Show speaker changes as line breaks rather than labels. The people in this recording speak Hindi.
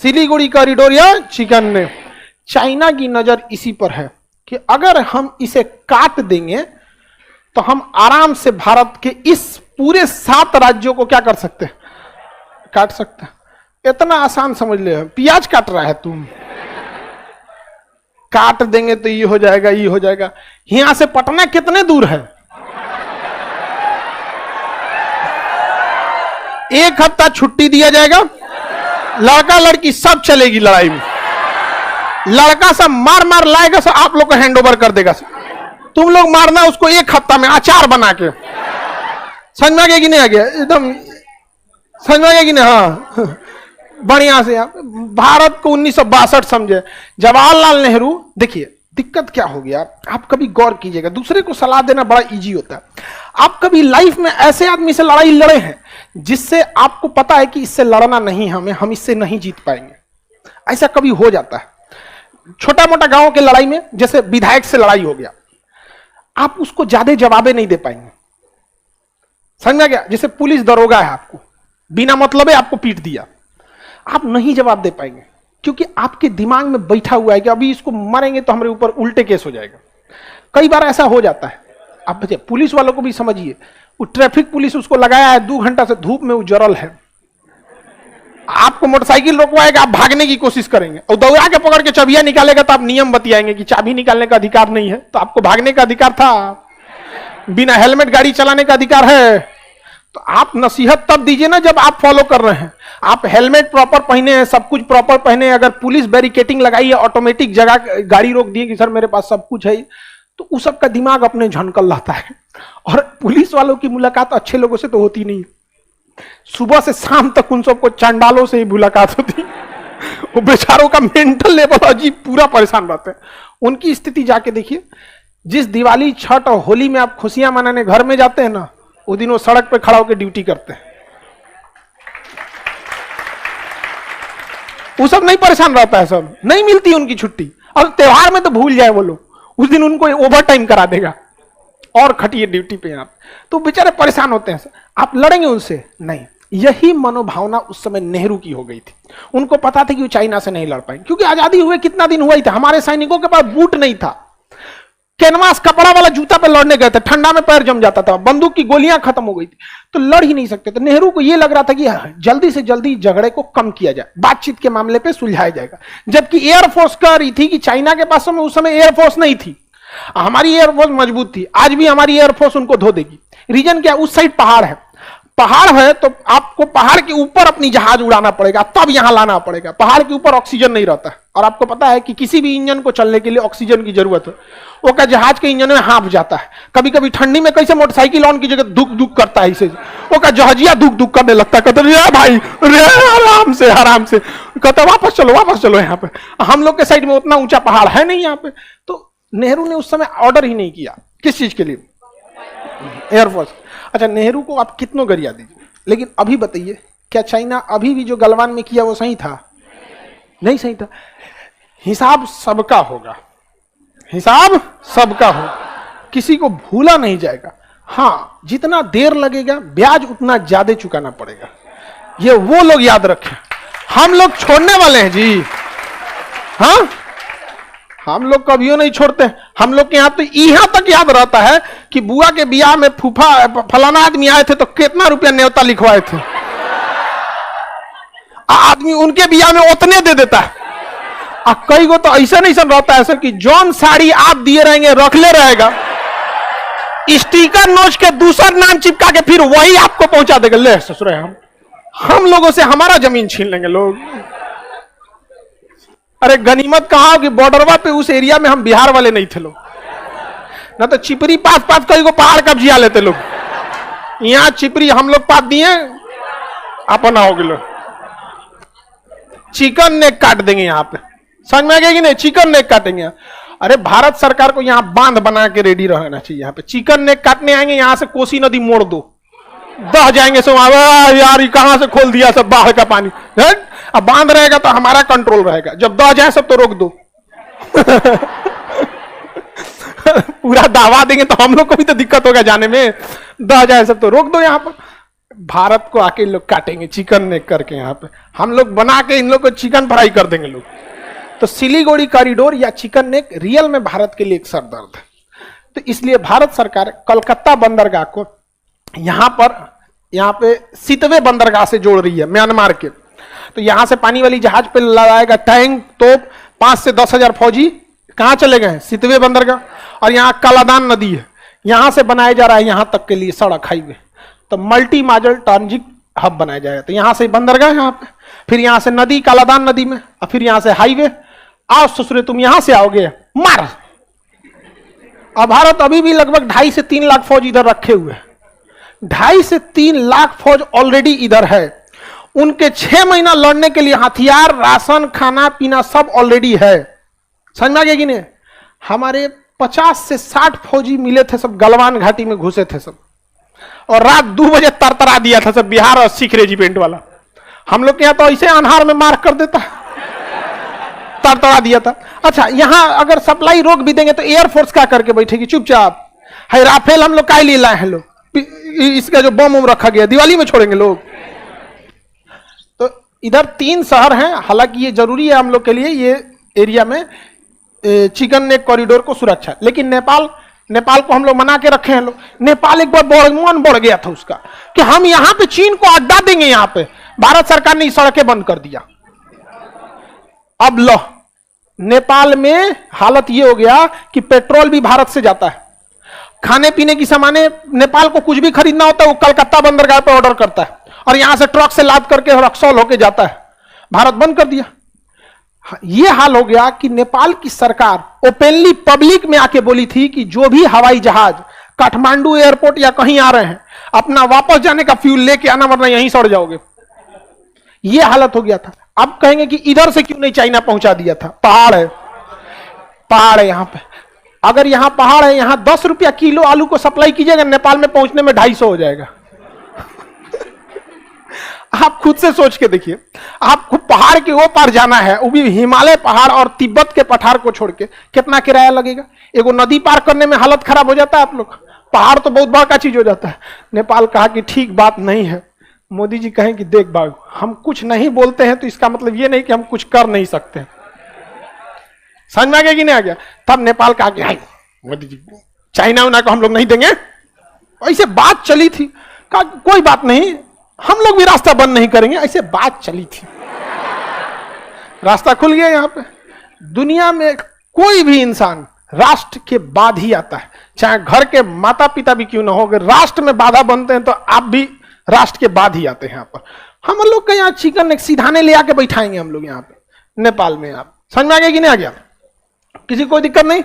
सिलीगुड़ी कॉरिडोर या चिकन ने। चाइना की नजर इसी पर है कि अगर हम इसे काट देंगे तो हम आराम से भारत के इस पूरे 7 राज्यों को क्या कर सकते हैं, काट सकते हैं। इतना आसान समझ ले, प्याज काट रहा है तुम, काट देंगे तो ये हो जाएगा, ये हो जाएगा। यहां से पटना कितने दूर है? 1 हफ्ता छुट्टी दिया जाएगा, लड़का लड़की सब चलेगी लड़ाई में, लड़का सब मार मार लाएगा, सब आप लोग को हैंड ओवर कर देगा। तुम लोग मारना उसको 1 हफ्ता में अचार बना के। समझ में आ गया कि नहीं आ गया? एकदम समझ में आ गया कि नहीं? हाँ, बढ़िया से। आप भारत को 1962 समझे, जवाहरलाल नेहरू। देखिए दिक्कत क्या हो गया, आप कभी गौर कीजिएगा, दूसरे को सलाह देना बड़ा इजी होता है। आप कभी लाइफ में ऐसे आदमी से लड़ाई लड़े हैं जिससे आपको पता है कि इससे लड़ना नहीं, हम इससे नहीं जीत पाएंगे? ऐसा कभी हो जाता है। छोटा मोटा गांव के लड़ाई में, जैसे विधायक से लड़ाई हो गया, आप उसको ज्यादा जवाबे नहीं दे पाएंगे। समझ में गया? जैसे पुलिस दरोगा है, आपको बिना मतलब आपको पीट दिया, आप नहीं जवाब दे पाएंगे, क्योंकि आपके दिमाग में बैठा हुआ है कि अभी इसको मारेंगे तो हमारे ऊपर उल्टे केस हो जाएगा। कई बार ऐसा हो जाता है। आप बच्चे पुलिस वालों को भी समझिए, वो ट्रैफिक पुलिस उसको लगाया है 2 घंटा से धूप में, वो जरल है, आपको मोटरसाइकिल रोकवाएगा, आप भागने की कोशिश करेंगे और दौड़ा के पकड़ के चाबियां निकालेगा तो आप नियम बतियाएंगे कि चाबी निकालने का अधिकार नहीं है, तो आपको भागने का अधिकार था, बिना हेलमेट गाड़ी चलाने का अधिकार है। तो आप नसीहत तब दीजिए ना जब आप फॉलो कर रहे हैं। आप हेलमेट प्रॉपर पहने हैं, सब कुछ प्रॉपर पहने हैं, अगर पुलिस बैरिकेटिंग लगाई है, ऑटोमेटिक जगह गाड़ी रोक दी कि सर मेरे पास सब कुछ है, तो उस सब का दिमाग अपने झनकल रहता है। और पुलिस वालों की मुलाकात अच्छे लोगों से तो होती नहीं, सुबह से शाम तक उन सबको चांडालों से ही मुलाकात होती। वो बेचारों का मेंटल लेवल अजीब, पूरा परेशान रहते हैं। उनकी स्थिति जाके देखिए, जिस दिवाली, छठ और होली में आप खुशियां मनाने घर में जाते हैं ना, उस दिन वो सड़क पे खड़ा होकर ड्यूटी करते हैं। वो सब नहीं परेशान रहता है, सब नहीं मिलती उनकी छुट्टी। और त्योहार में तो भूल जाए वो लोग, उस दिन उनको ओवर टाइम करा देगा और खटिए ड्यूटी पे आप, तो बेचारे परेशान होते हैं। आप लड़ेंगे उनसे? नहीं। यही मनोभावना उस समय नेहरू की हो गई थी। उनको पता था कि वो चाइना से नहीं लड़ पाएंगे, क्योंकि आजादी हुए कितना दिन हुआ ही था, हमारे सैनिकों के पास बूट नहीं था, कैनवास कपड़ा वाला जूता पे लड़ने गए थे, ठंडा में पैर जम जाता था, बंदूक की गोलियां खत्म हो गई थी, तो लड़ ही नहीं सकते। तो नेहरू को यह लग रहा था कि जल्दी से जल्दी झगड़े को कम किया जाए, बातचीत के मामले पे सुलझाया जाएगा। जबकि एयरफोर्स कह रही थी कि चाइना के पास उस समय एयरफोर्स नहीं थी, हमारी एयरफोर्स मजबूत थी, आज भी हमारी एयरफोर्स उनको धो देगी। रीजन क्या? उस साइड पहाड़ है, पहाड़ है तो आपको पहाड़ के ऊपर अपनी जहाज उड़ाना पड़ेगा, तब यहां लाना पड़ेगा। पहाड़ के ऊपर ऑक्सीजन नहीं रहता है, और आपको पता है कि किसी भी इंजन को चलने के लिए ऑक्सीजन की जरूरत है। वो का जहाज के इंजन में हाँफ जाता है, कभी कभी ठंडी में कैसे मोटरसाइकिल ऑन की जगह दुख दुख करता है, इसे वो का जहाजिया दुख दुख करने लगता है। कहते रे भाई रे, आराम से आराम से, कहते वापस चलो यहाँ पे। हम लोग के साइड में उतना ऊंचा पहाड़ है नहीं यहाँ पे। तो नेहरू ने उस समय ऑर्डर ही नहीं किया, किस चीज के लिए? एयरफोर्स। अच्छा, नेहरू को आप कितनों गरिया दीजिए, लेकिन अभी बताइए, क्या चाइना अभी भी जो गलवान में किया वो सही था? नहीं सही था। हिसाब सबका होगा, हिसाब सबका होगा, किसी को भूला नहीं जाएगा। हाँ, जितना देर लगेगा ब्याज उतना ज्यादा चुकाना पड़ेगा, ये वो लोग याद रखें। हम लोग छोड़ने वाले हैं जी, हाँ, हम लोग कभियो नहीं छोड़ते। हम लोग के यहाँ तो यहाँ तक याद रहता है कि बुआ के बियाह में फूफा फलाना आदमी आए थे तो कितना रुपया न्योता लिखवाए थे, आदमी उनके बियाह में उतने दे देता है। कई को तो ऐसा नहीं रहता है सर कि जौन साड़ी आप दिए रहेंगे रखले रहेगा, स्टिकर नोच के दूसरा नाम चिपका के फिर वही आपको पहुंचा देगा। ले ससुरे, हम लोगों से हमारा जमीन छीन लेंगे लोग। अरे गनीमत कहा कि बॉर्डरवा पे उस एरिया में हम बिहार वाले नहीं थे लोग, ना तो चिपरी पास कई को पहाड़ कब्जिया लेते लोग। यहाँ चिपरी हम लोग पास दिए, अपना हो गए, चिकन नेक काट देंगे यहाँ पे। समझ में आ गया कि नहीं? चिकन नेक काटेंगे। अरे भारत सरकार को यहाँ बांध बना के रेडी रहना चाहिए। यहाँ पे चिकन नेक काटने आएंगे, यहाँ से कोसी नदी मोड़ दो, बह जाएंगे सब। यार कहां से खोल दिया सब बाढ़ का पानी। अब बांध रहेगा तो हमारा कंट्रोल रहेगा, जब दह जाए सब तो रोक दो। पूरा दावा देंगे तो हम लोग को भी तो दिक्कत होगा जाने में, दह जाए सब तो रोक दो यहाँ पर। भारत को आके लोग काटेंगे चिकन नेक करके, यहाँ पे हम लोग बना के इन लोग को चिकन फ्राई कर देंगे लोग। तो सिलीगुड़ी कॉरिडोर या चिकन नेक रियल में भारत के लिए एक सरदर्द है। तो इसलिए भारत सरकार कोलकाता बंदरगाह को यहाँ पे सितवे बंदरगाह से जोड़ रही है म्यांमार के। तो यहां से पानी वाली जहाज पे लगाएगा टैंक, तोप, 5 से 10 हजार फौजी कहां चले गए? सितवे बंदरगाह। और यहाँ कालादान नदी है, यहां से बनाया जा रहा है यहां तक के लिए सड़क, हाईवे। तो मल्टी मॉडल ट्रांजिट हब बनाया जाएगा। तो यहां से बंदरगाह यहाँ पे, फिर यहां से नदी कालादान नदी में, और फिर यहां से हाईवे। आओ ससुरे तुम यहां से आओगे मार। अब भारत अभी भी लगभग 2.5 से 3 लाख फौज इधर रखे हुए हैं। 2.5 से 3 लाख फौज ऑलरेडी इधर है। उनके 6 महीना लड़ने के लिए हथियार, राशन, खाना पीना सब ऑलरेडी है। समझ में आ गया कि नहीं? हमारे 50 से 60 फौजी मिले थे, सब गलवान घाटी में घुसे थे सब, और रात 2 बजे तरतरा दिया था सब बिहार और सिख रेजिमेंट वाला। हम लोग के यहां तो ऐसे अनहार में मार कर देता, तरतरा दिया था। अच्छा, यहां अगर सप्लाई रोक भी देंगे तो एयरफोर्स क्या करके बैठेगी चुपचाप? है राफेल हम लोग काय लिए लाए हैं लोग, इसका जो बम उम रखा गया दिवाली में छोड़ेंगे लोग? तो इधर 3 शहर हैं, हालांकि ये जरूरी है हम लोग के लिए, ये एरिया में चिकन नेक कॉरिडोर को सुरक्षा। लेकिन नेपाल को हम लोग मना के रखे हैं लोग। नेपाल एक बार मन बढ़ गया था उसका कि हम यहां पे चीन को अड्डा देंगे। यहां पे भारत सरकार ने सड़कें बंद कर दिया। अब लो, नेपाल में हालत ये हो गया कि पेट्रोल भी भारत से जाता है, खाने पीने की सामानें, नेपाल को कुछ भी खरीदना होता है वो कलकत्ता बंदरगाह पे ऑर्डर करता है, और यहां से ट्रक से लाद करके रक्सौल होके जाता है। भारत बंद कर दिया। ये हाल हो गया कि नेपाल की सरकार ओपनली पब्लिक में आके बोली थी कि जो भी हवाई जहाज काठमांडू एयरपोर्ट या कहीं आ रहे हैं, अपना वापस जाने का फ्यूल लेके आना, वरना यहीं सड़ जाओगे। ये हालत हो गया था। अब कहेंगे कि इधर से क्यों नहीं चाइना पहुंचा दिया था? पहाड़ है यहां पे। अगर यहां पहाड़ है, यहां 10 रुपया किलो आलू को सप्लाई कीजिएगा, नेपाल में पहुंचने में 250 हो जाएगा। आप खुद से सोच के देखिए, आपको पहाड़ के वो पार जाना है, वो भी हिमालय पहाड़ और तिब्बत के पठार को छोड़ के, कितना किराया लगेगा? एगो नदी पार करने में हालत खराब हो जाता है आप लोग, पहाड़ तो बहुत बड़ा चीज हो जाता है। नेपाल कहा कि ठीक बात नहीं है। मोदी जी कहें कि देख बाबू, हम कुछ नहीं बोलते हैं तो इसका मतलब ये नहीं कि हम कुछ कर नहीं सकते। समझ में आ गया कि नहीं आ गया? तब नेपाल कहा कि मोदी जी चाइना उना को हम लोग नहीं देंगे। ऐसे बात चली थी, कहा कोई बात नहीं, हम लोग भी रास्ता बंद नहीं करेंगे। ऐसे बात चली थी, रास्ता खुल गया। यहां पे दुनिया में कोई भी इंसान राष्ट्र के बाद ही आता है, चाहे घर के माता पिता भी क्यों ना हो। अगर राष्ट्र में बाधा बनते हैं तो आप भी राष्ट्र के बाद ही आते हैं। यहाँ पर हम लोग का यहाँ चिकन एक सीधाने ले आके बैठाएंगे हम लोग यहाँ पे नेपाल में। आप समझ में आ गया कि नहीं आ गया? किसी कोई दिक्कत नहीं?